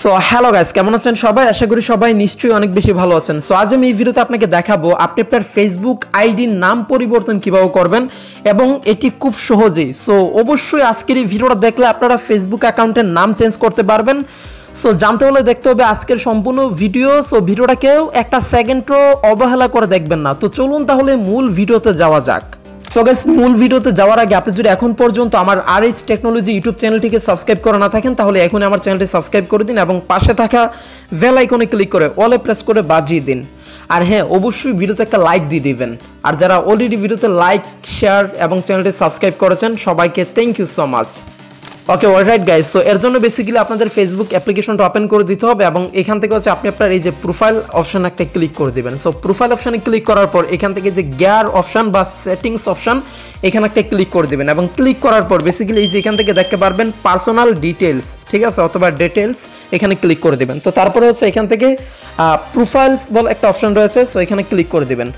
So hello guys, কেমন আছেন সবাই? আশা করি সবাই নিশ্চয়ই অনেক বেশি ভালো আছেন। সো আজ আমি এই ভিডিওতে আপনাকে দেখাবো আপনি আপনার ফেসবুক আইডির নাম পরিবর্তন কিভাবে করবেন এবং এটি খুব সহজেই। সো অবশ্যই আজকের এই ভিডিওটা দেখলে আপনারা ফেসবুক অ্যাকাউন্টের নাম চেঞ্জ করতে পারবেন। সো জানতে হলে দেখতে হবে আজকের সম্পূর্ণ ভিডিও। সো ভিডিওটা কেউ একটা সেকেন্ডও অবহেলা করে দেখবেন না। তো চলুন তাহলে মূল ভিডিওতে যাওয়া যাক। সো গাইস, মূল ভিডিওতে যাওয়ার আগে আপনি যদি এখন পর্যন্ত আমার RH টেকনোলজি ইউটিউব চ্যানেলটিকে সাবস্ক্রাইব করে না থাকেন তাহলে এখনই আমার চ্যানেলটি সাবস্ক্রাইব করে দিন এবং পাশে থাকা বেল আইকনে ক্লিক করে অলে প্রেস করে বাজিয়ে দিন। আর হ্যাঁ, অবশ্যই ভিডিওতে একটা লাইক দিয়ে দিবেন। আর যারা অলরেডি ভিডিওতে লাইক, শেয়ার এবং চ্যানেলটি সাবস্ক্রাইব করেছেন সবাইকে thank you so much. Okay, alright guys, so এর জন্য বেসিক্যালি আপনাদের ফেসবুক অ্যাপ্লিকেশনটা ওপেন করে দিতে হবে এবং এখান থেকে হচ্ছে আপনি আপনার এই যে প্রোফাইল অপশন একটা ক্লিক করে দিবেন। সো প্রোফাইল অপশনে ক্লিক করার পর এখান থেকে যে গিয়ার অপশন বা সেটিংস অপশন এখানে একটা ক্লিক করে দিবেন এবং ক্লিক করার পর বেসিক্যালি এই যে এখান থেকে দেখতে পারবেন পার্সোনাল ডিটেলস, ঠিক আছে, অথবা ডিটেলস, এখানে ক্লিক করে দিবেন। তো তারপরে হচ্ছে এখান থেকে প্রোফাইলস বল একটা অপশন রয়েছে, সো এখানে ক্লিক করে দিবেন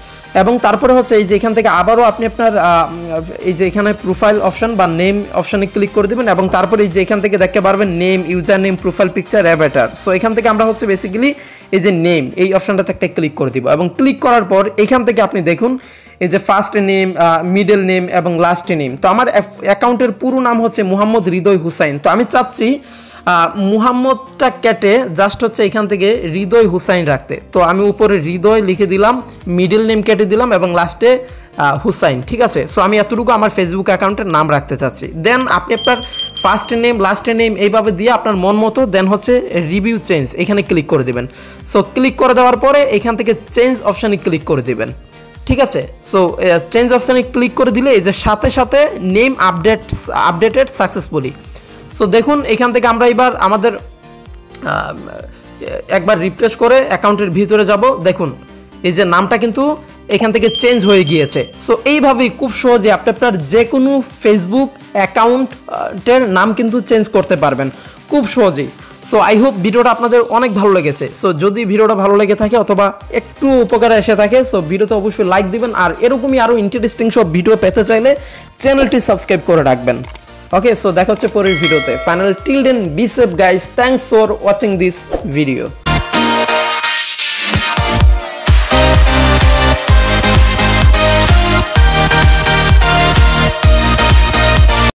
এবং তারপরে হচ্ছে এই যে এখান থেকে আবারও আপনি আপনার এই যে এখানে প্রোফাইল অপশন বা নেম অপশনে ক্লিক করে দিবেন এবং তারপরে এই যে এখান থেকে দেখতে পারবেন name, user name, profile picture, Avatar. So এখান থেকে আমরা হচ্ছে বেসিক্যালি এই যে নেম এই অপশনটাতে একটা ক্লিক করে দিব এবং ক্লিক করার পর এখান থেকে আপনি দেখুন এই যে ফার্স্ট নেম, মিডল নেম এবং লাস্ট নেম। তো আমার অ্যাকাউন্টের পুরো নাম হচ্ছে মোহাম্মদ হৃদয় হুসাইন। তো আমি চাচ্ছি মুহাম্মদটা কেটে জাস্ট হচ্ছে এখান থেকে হৃদয় হুসাইন রাখতে। তো আমি উপরে হৃদয় লিখে দিলাম, মিডল নেম কেটে দিলাম এবং লাস্টে হুসাইন, ঠিক আছে। সো আমি এতটুকু আমার ফেসবুক অ্যাকাউন্টের নাম রাখতে চাচ্ছি। দেন আপনি আপনার ফার্স্ট নেম, লাস্ট নেম এইভাবে দিয়ে আপনার মন মতো দেন হচ্ছে রিভিউ চেঞ্জ এখানে ক্লিক করে দেবেন। সো ক্লিক করে দেওয়ার পরে এখান থেকে চেঞ্জ অপশানে ক্লিক করে দেবেন, ঠিক আছে। সো চেঞ্জ অপশানে ক্লিক করে দিলে এই যে সাথে সাথে নেম আপডেটেড সাকসেসফুলি। সো দেখুন এখান থেকে আমরা এবার আমাদের একবার রিফ্রেশ করে অ্যাকাউন্টের ভিতরে যাব। দেখুন এই যে নামটা কিন্তু এখান থেকে চেঞ্জ হয়ে গিয়েছে। সো এইভাবেই খুব সহজে আপনি আপনার যে কোনো ফেসবুক অ্যাকাউন্টের নাম কিন্তু চেঞ্জ করতে পারবেন খুব সহজেই। সো আই হোপ ভিডিওটা আপনাদের অনেক ভালো লেগেছে। সো যদি ভিডিওটা ভালো লেগে থাকে অথবা একটু উপকারে এসে থাকে সো ভিডিওতে অবশ্যই লাইক দিবেন আর এরকমই আরও ইন্টারেস্টিং সব ভিডিও পেতে চাইলে চ্যানেলটি সাবস্ক্রাইব করে রাখবেন। Okay, so দেখা হচ্ছে পরের ভিডিওতে। Final till then, be safe guys. Thanks for watching this video.